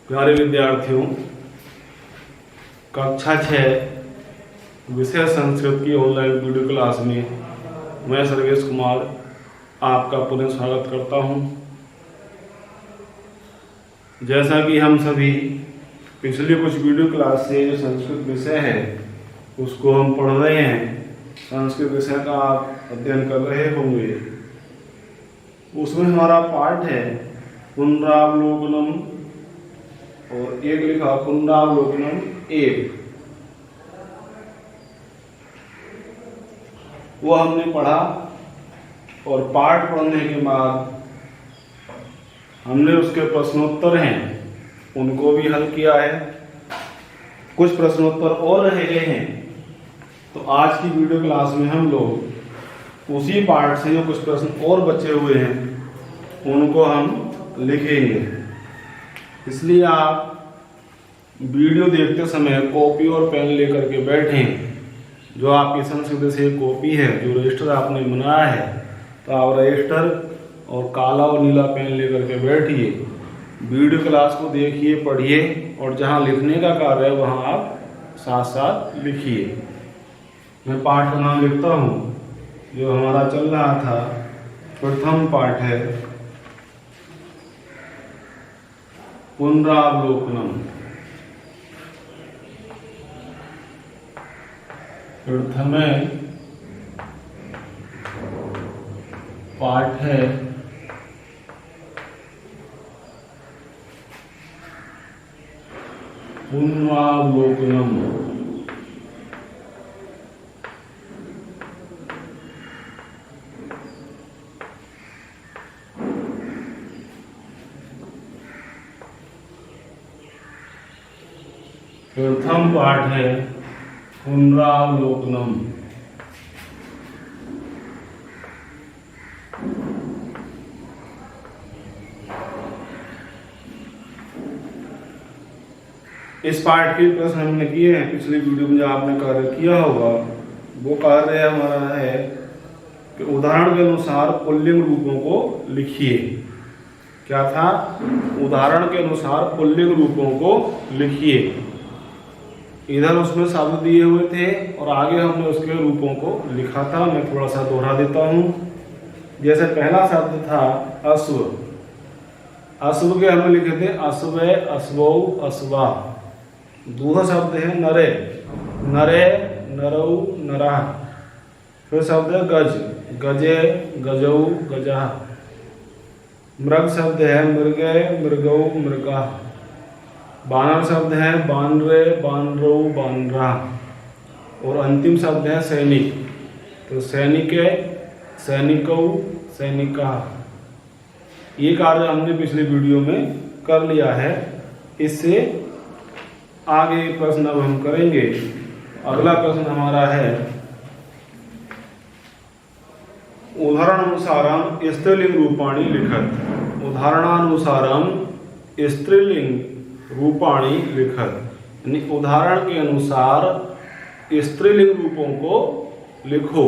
प्यारे विद्यार्थियों, कक्षा 6 विषय संस्कृत की ऑनलाइन वीडियो क्लास में मैं सर्वेश कुमार आपका पुनः स्वागत करता हूं। जैसा कि हम सभी पिछले कुछ वीडियो क्लास से जो संस्कृत विषय है उसको हम पढ़ रहे हैं, संस्कृत विषय का आप अध्ययन कर रहे होंगे। उसमें हमारा पाठ है पुनरावलोकनम और एक लिखा पुनरावलोकनम 1। वो हमने पढ़ा और पाठ पढ़ने के बाद हमने उसके प्रश्नोत्तर हैं उनको भी हल किया है। कुछ प्रश्नोत्तर और रह गए हैं, तो आज की वीडियो क्लास में हम लोग उसी पाठ से जो कुछ प्रश्न और बचे हुए हैं उनको हम लिखेंगे। इसलिए आप वीडियो देखते समय कॉपी और पेन लेकर के बैठें। जो आपकी संस्कृत से कॉपी है, जो रजिस्टर आपने बनाया है, तो आप रजिस्टर और काला और नीला पेन लेकर के बैठिए, वीडियो क्लास को देखिए, पढ़िए और जहाँ लिखने का कार्य है वहाँ आप साथ साथ लिखिए। मैं पाठ का नाम लिखता हूँ जो हमारा चल रहा था। प्रथम पाठ है पुनरावलोकनम। प्रथम पाठ है पुनरावलोकनम। प्रथम पाठ है पुनरावलोकनम। इस पाठ के प्रश्न हमने किए हैं पिछली वीडियो में। जो आपने कार्य किया होगा वो कार्य हमारा है कि उदाहरण के अनुसार पुल्लिंग रूपों को लिखिए। क्या था? उदाहरण के अनुसार पुल्लिंग रूपों को लिखिए। इधर उसमें शब्द दिए हुए थे और आगे हमने उसके रूपों को लिखा था। मैं थोड़ा सा दोहरा देता हूँ। जैसे पहला शब्द था अश्व। अश्व के हमने लिखे थे अश्वे, अश्वौ, अश्वा। दूसरा शब्द है नरे। नरे, नरौ, नरा। फिर शब्द है गज। गजे, गजौ, गजा। मृग शब्द है मृगे, मृगौ, मृगा। बानर शब्द है बानरे, बानरौ, बानरा। और अंतिम शब्द है सैनिक। तो सैनिके, सैनिकौ, सैनिका। ये कार्य हमने पिछले वीडियो में कर लिया है। इससे आगे प्रश्न अब हम करेंगे। अगला प्रश्न हमारा है उदाहरणानुसारम स्त्रीलिंग रूपाणि लिखत। उदाहरणानुसारम स्त्रीलिंग रूपाणि लिखत, यानी उदाहरण के अनुसार स्त्रीलिंग रूपों को लिखो।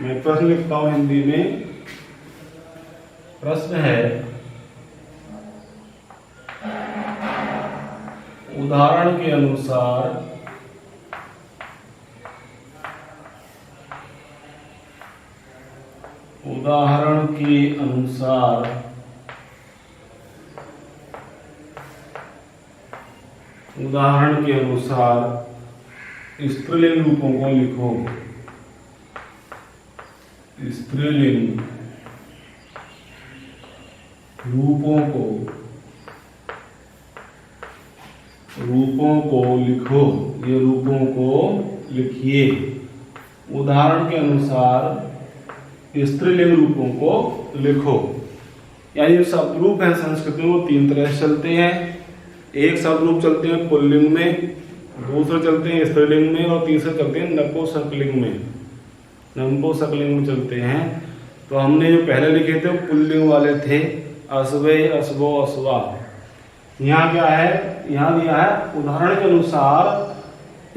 मैं प्रश्न लिखता हूं हिंदी में। प्रश्न है उदाहरण के अनुसार उदाहरण के अनुसार उदाहरण के अनुसार स्त्रीलिंग रूपों को लिखो। स्त्रीलिंग रूपों को लिखो। ये रूपों को लिखिए। उदाहरण के अनुसार स्त्रीलिंग रूपों को लिखो। यानी जो शब्द रूप है संस्कृत में वो 3 तरह से चलते हैं। एक शब्द रूप चलते हैं पुल्लिंग में, दूसरे चलते हैं स्त्रीलिंग में और तीसरे चलते हैं नपुंसकलिंग में। नपुंसकलिंग में चलते हैं। तो हमने जो पहले लिखे थे वो पुल्लिंग वाले थे, अश्वे, अश्वो, अश्वा। यहाँ क्या है? यहाँ दिया है उदाहरण के अनुसार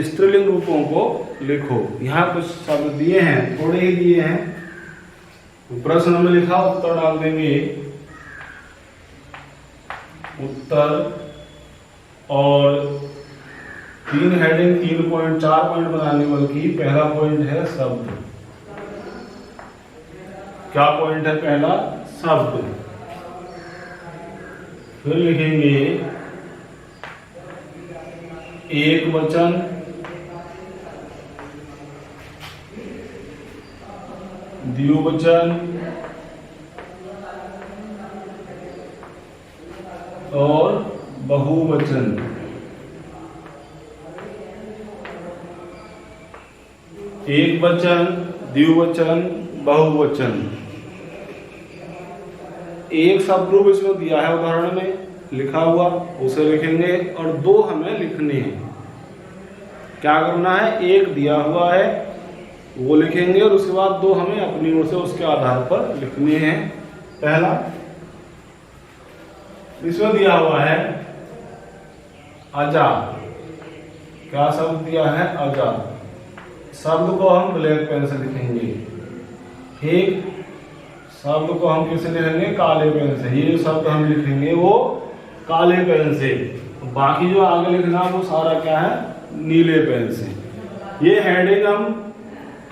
स्त्रीलिंग रूपों को लिखो। यहाँ कुछ शब्द दिए हैं, थोड़े ही दिए हैं। प्रश्न में लिखा, उत्तर डाल देंगे। उत्तर और 3 हेडिंग 3 पॉइंट 4 पॉइंट बनाने बल्कि पहला पॉइंट है शब्द। क्या पॉइंट है पहला? शब्द। फिर लिखेंगे एक वचन, द्विवचन और बहुवचन। एक वचन, द्विवचन, बहुवचन। एक शब्द रूप इसमें दिया है उदाहरण में लिखा हुआ, उसे लिखेंगे और 2 हमें लिखने हैं। क्या करना है? एक दिया हुआ है वो लिखेंगे और उसके बाद 2 हमें अपनी ओर से उसके आधार पर लिखने हैं। पहला इसमें दिया हुआ है अजा। क्या शब्द दिया है? अजा। शब्द को हम ब्लैक पेन से लिखेंगे। ठीक, शब्द को हम किससे लिखेंगे? काले पेन से। ये शब्द हम लिखेंगे वो काले पेन से, बाकी जो आगे लिखना वो सारा क्या है? नीले पेन से। ये हेडिंग हम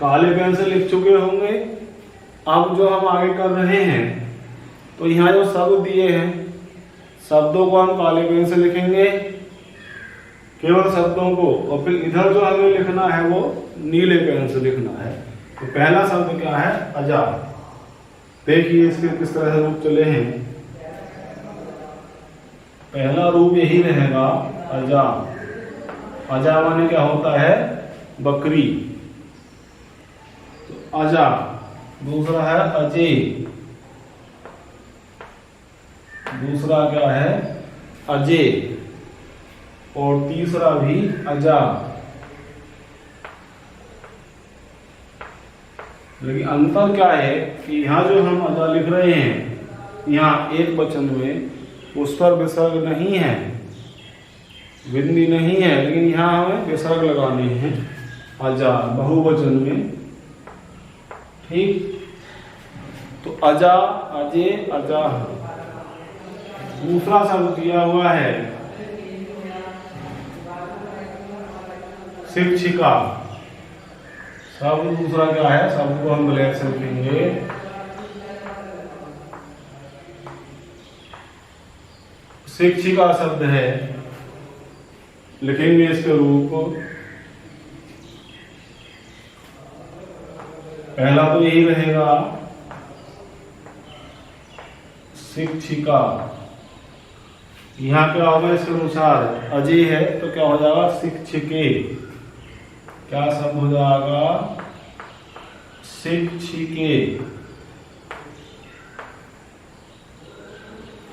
काले पेन से लिख चुके होंगे। अब जो हम आगे कर रहे हैं तो यहाँ जो शब्द दिए हैं शब्दों को हम काले पेन से लिखेंगे, केवल शब्दों को, और फिर इधर जो हमें लिखना है वो नीले पेन से लिखना है। तो पहला शब्द क्या है? अजा। देखिए इसके किस तरह से रूप चले हैं। पहला रूप यही रहेगा अजा। अजा माने क्या होता है? बकरी। तो अजा। दूसरा है अजय। दूसरा क्या है? अजय। और तीसरा भी अजा। लेकिन अंतर क्या है कि यहाँ जो हम अजा लिख रहे हैं, यहाँ एक वचन में उस पर विसर्ग नहीं है, बिंदी नहीं है, लेकिन यहाँ हमें विसर्ग लगाने हैं अजा बहुवचन में। ठीक, तो अजा, अजय, अजा। दूसरा शब्द दिया हुआ है शिक्षिका। शब्द दूसरा क्या है? शब्द को हम ब्लैक से लिखेंगे। शिक्षिका शब्द है, लिखेंगे इसके रूप को। पहला तो यही रहेगा शिक्षिका। यहाँ क्या होगा? इसके अनुसार अजय है तो क्या हो जाएगा? शिक्षिके। क्या शब्द हो जाएगा? शिक्षिके।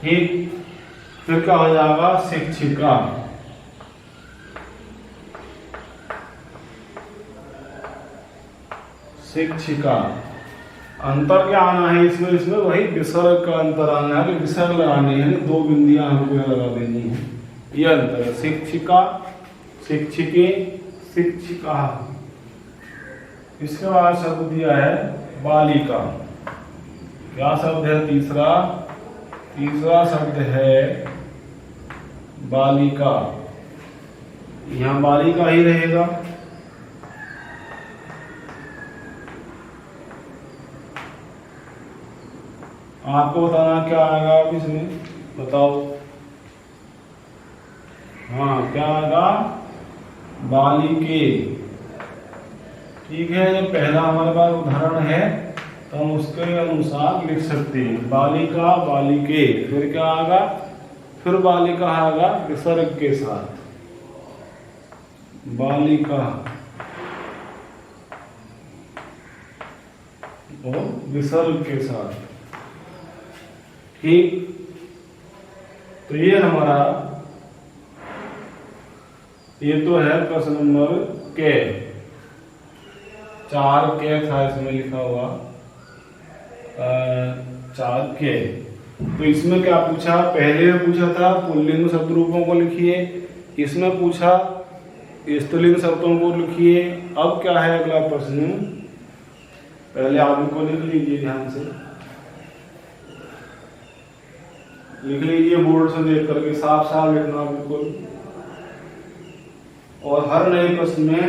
ठीक, फिर क्या हो जाएगा? शिक्षिका। शिक्षिका। अंतर क्या आना है इसमें? इसमें वही विसर्ग का अंतर आना है कि विसर्ग लगाने हैं, 2 बिंदियां हमको यहाँ लगा देनी है। यह अंतर है। शिक्षिका, शिक्षिके, शिक्षिका। इसके बाद शब्द दिया है बालिका। क्या शब्द है? तीसरा। तीसरा शब्द है बालिका। यहाँ बालिका ही रहेगा। आपको बताना क्या आएगा अब इसमें, बताओ। हाँ, क्या आएगा? बालिके। ठीक है, जब पहला हमारे पास उदाहरण है तो हम उसके अनुसार लिख सकते हैं। बालिका, बालिके। फिर क्या आएगा? फिर बालिका आएगा विसर्ग के साथ। बालिका और विसर्ग के साथ। ठीक, तो ये हमारा, ये तो है प्रश्न नंबर के। 4 के था इसमें लिखा हुआ, 4 के। तो इसमें क्या पूछा? पहले में पूछा था पुल्लिंग शब्द रूपों को लिखिए, इसमें पूछा स्त्रीलिंग शब्दों को लिखिए। अब क्या है अगला प्रश्न? पहले आप इनको लिख लीजिए ध्यान से, लिख लीजिए बोर्ड से देख करके, साफ साफ लिखना बिल्कुल। और हर नए प्रश्न में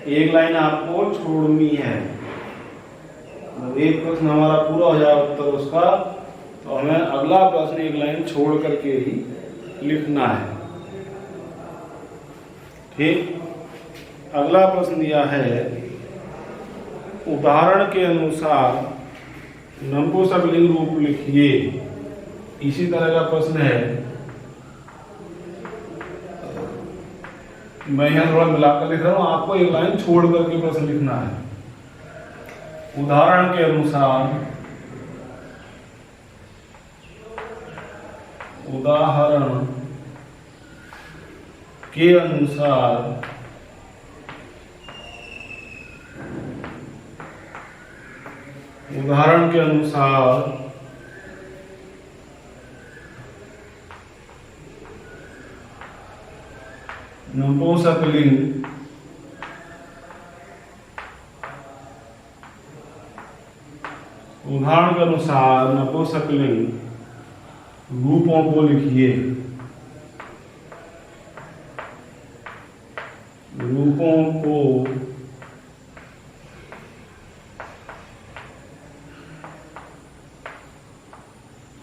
एक लाइन आपको छोड़नी है। जब एक प्रश्न हमारा पूरा हो जाए उत्तर उसका, तो हमें अगला प्रश्न एक लाइन छोड़ करके ही लिखना है। ठीक, अगला प्रश्न दिया है, उदाहरण के अनुसार नपुंसकलिंग रूप लिखिए। इसी तरह का प्रश्न है, मैं यहाँ थोड़ा मिलाकर लिख रहा हूं, आपको एक लाइन छोड़ करके प्रश्न लिखना है। उदाहरण के अनुसार, उदाहरण के अनुसार उदाहरण के अनुसार नपुंसकलिंग उदाहरण के अनुसार नपुंसकलिंग रूपों को लिखिए। रूपों को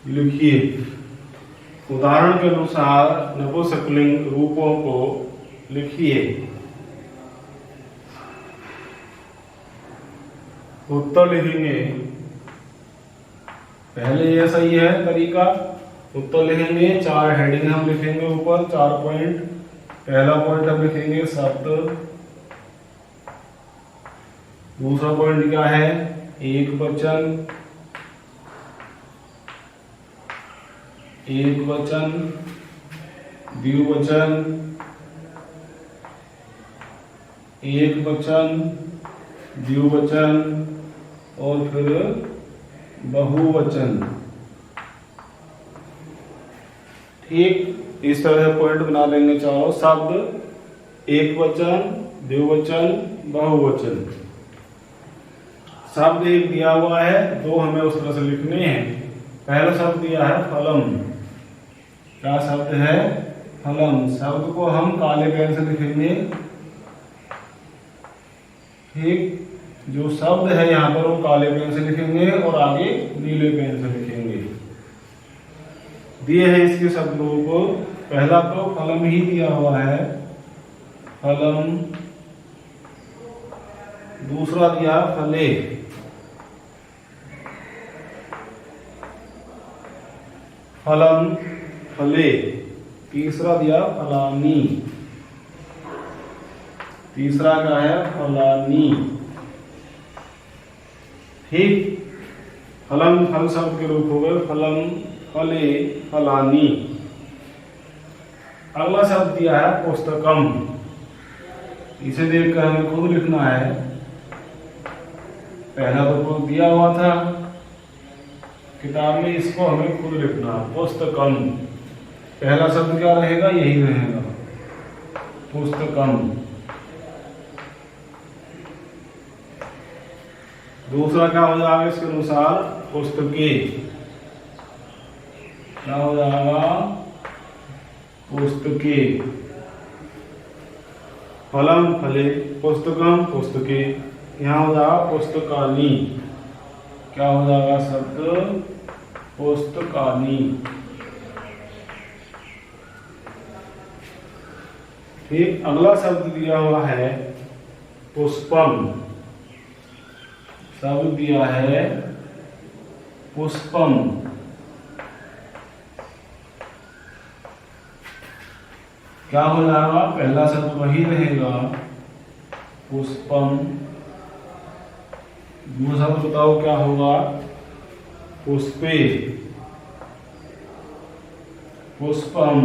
लिखिए। उदाहरण के अनुसार नपुंसकलिंग रूपों को लिखिए। उत्तर लिखेंगे, पहले ये सही है तरीका। उत्तर लिखेंगे, 4 हेडिंग हम लिखेंगे ऊपर, 4 पॉइंट। पहला पॉइंट हम लिखेंगे शब्द। दूसरा पॉइंट क्या है, एक वचन। एक वचन, द्विवचन, एक वचन, द्विवचन और फिर बहुवचन। ठीक, इस तरह से पॉइंट बना लेंगे चारों। शब्द, एक वचन, द्विवचन, बहुवचन। शब्द एक दिया हुआ है, 2 हमें उस तरह से लिखने हैं। पहला शब्द दिया है फलम। क्या शब्द है, फलम। शब्द को हम काले पेन से लिखेंगे। ठीक, जो शब्द है यहाँ पर वो काले पेन से लिखेंगे और आगे नीले पेन से लिखेंगे। दिए हैं इसके शब्द रूप। पहला तो फलम ही दिया हुआ है, फलम। दूसरा दिया फले, फलम, फले। तीसरा दिया फलानी। तीसरा क्या है, फलानी। ठीक, फलम फल शब्द के रूप हो गए, फलम, फले, फलानी। अगला शब्द दिया है पुस्तकम। इसे देखकर हमें खुद लिखना है। पहला तो दिया हुआ था किताब में, इसको हमें खुद लिखना। पुस्तकम, पहला शब्द क्या रहेगा, यही रहेगा, पुस्तकम। दूसरा क्या हो जाएगा इसके अनुसार, पुस्तके। क्या हो जाएगा, पुस्तके। फलम, फले, पुस्तकम, पुस्तके। यहाँ हो जाएगा पुस्तकानी। क्या हो जाएगा शब्द, पुस्तकानी। ठीक, अगला शब्द दिया हुआ है पुष्पम। शब्द दिया है पुष्पम। क्या हो जाएगा, पहला शब्द वही रहेगा, पुष्पम। दूसरा शब्द बताओ क्या होगा, पुष्पे। पुष्पम,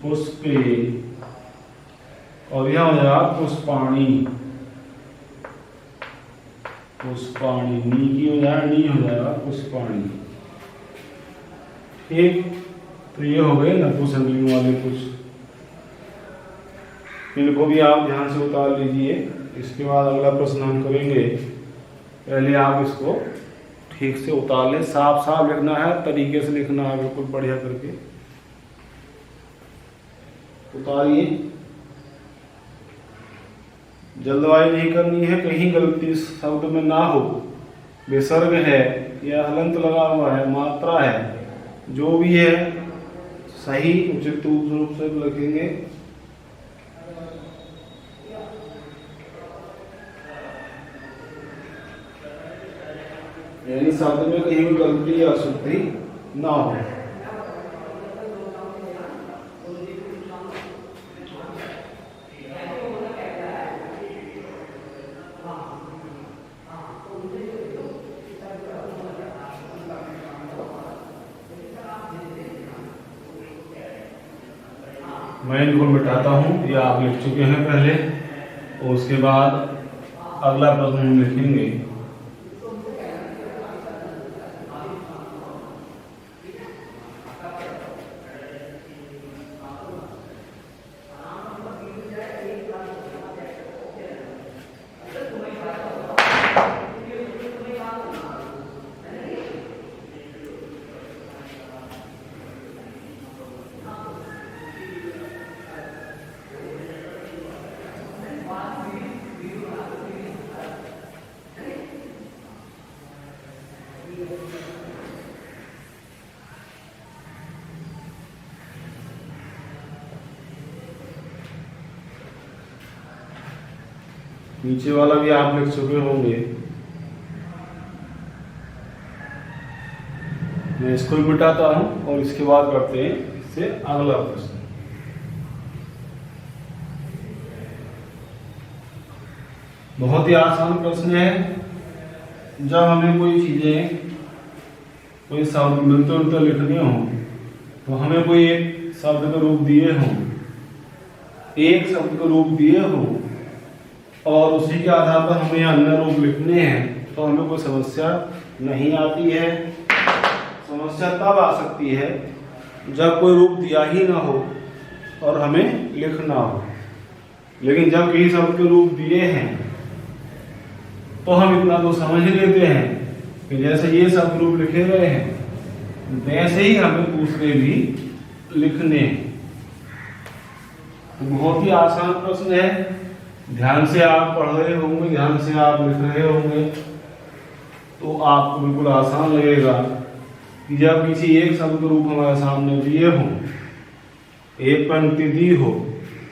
पुष्पे और यह हो जाएगा पुष्पाणी। पुष्पाणी, नी की हो जाएगा, नी हो जाएगा पुष्पाणी। ठीक, तो ये हो गए नपुंसकलिंग वाले कुछ। इनको भी आप ध्यान से उतार लीजिए। इसके बाद अगला प्रश्न हम करेंगे। पहले आप इसको ठीक से उतार लें, साफ साफ लिखना है, तरीके से लिखना है, बिल्कुल बढ़िया करके उतारिए। जल्दबाजी नहीं करनी है, कहीं गलती शब्द में ना हो, विसर्ग है या हलंत लगा हुआ है, मात्रा है, जो भी है सही उचित रूप से लिखेंगे। यानी शब्द में कहीं भी गलती या अशुद्धि ना हो। मैं इनको मिटाता हूँ, ये आप लिख चुके हैं पहले, और उसके बाद अगला प्रश्न हम लिखेंगे। नीचे वाला भी आप लिख चुके होंगे, मैं इसको भी मिटाता हूं और इसके बाद करते हैं इससे अगला प्रश्न। बहुत ही आसान प्रश्न है। जब हमें कोई चीजें, कोई शब्द मिलते जुलते लिखने हो, तो हमें कोई एक शब्द का रूप दिए हो, एक शब्द का रूप दिए हो और उसी के आधार पर हमें अन्य रूप लिखने हैं, तो हमें कोई समस्या नहीं आती है। समस्या तब आ सकती है जब कोई रूप दिया ही ना हो और हमें लिखना हो। लेकिन जब कई शब्द के रूप दिए हैं तो हम इतना तो समझ ही लेते हैं कि जैसे ये शब्द रूप लिखे गए हैं वैसे ही हमें दूसरे भी लिखने हैं। बहुत ही आसान प्रश्न है। ध्यान से आप पढ़ रहे होंगे, ध्यान से आप लिख रहे होंगे, तो आपको बिल्कुल आसान लगेगा कि जब किसी एक शब्द रूप हमारे सामने दिए हो, एक पंक्ति दी हो,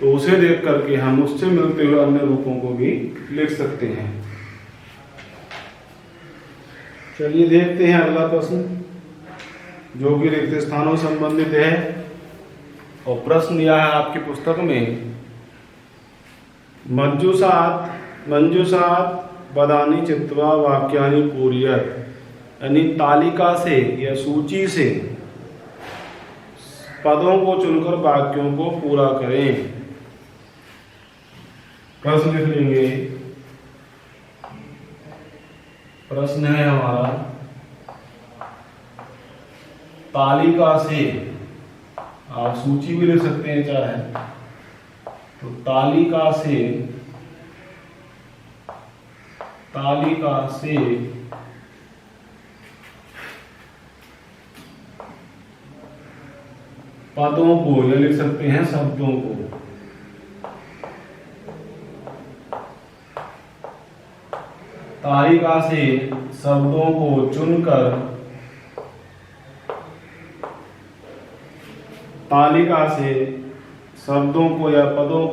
तो उसे देख करके हम उससे मिलते हुए अन्य रूपों को भी लिख सकते हैं। चलिए देखते हैं अगला प्रश्न, जो कि रिक्त स्थानों से संबंधित है। और प्रश्न यह है आपकी पुस्तक में, मंजूषात पदानि चित्वा वाक्यानि पूरयत, यानी तालिका से या सूची से पदों को चुनकर वाक्यों को पूरा करें। प्रश्न लिख लेंगे। प्रश्न है हमारा, तालिका से, आप सूची भी लिख सकते हैं चाहे, तो तालिका से पदों को, या लिख सकते हैं शब्दों को, तालिका से शब्दों को चुनकर, तालिका से शब्दों को या पदों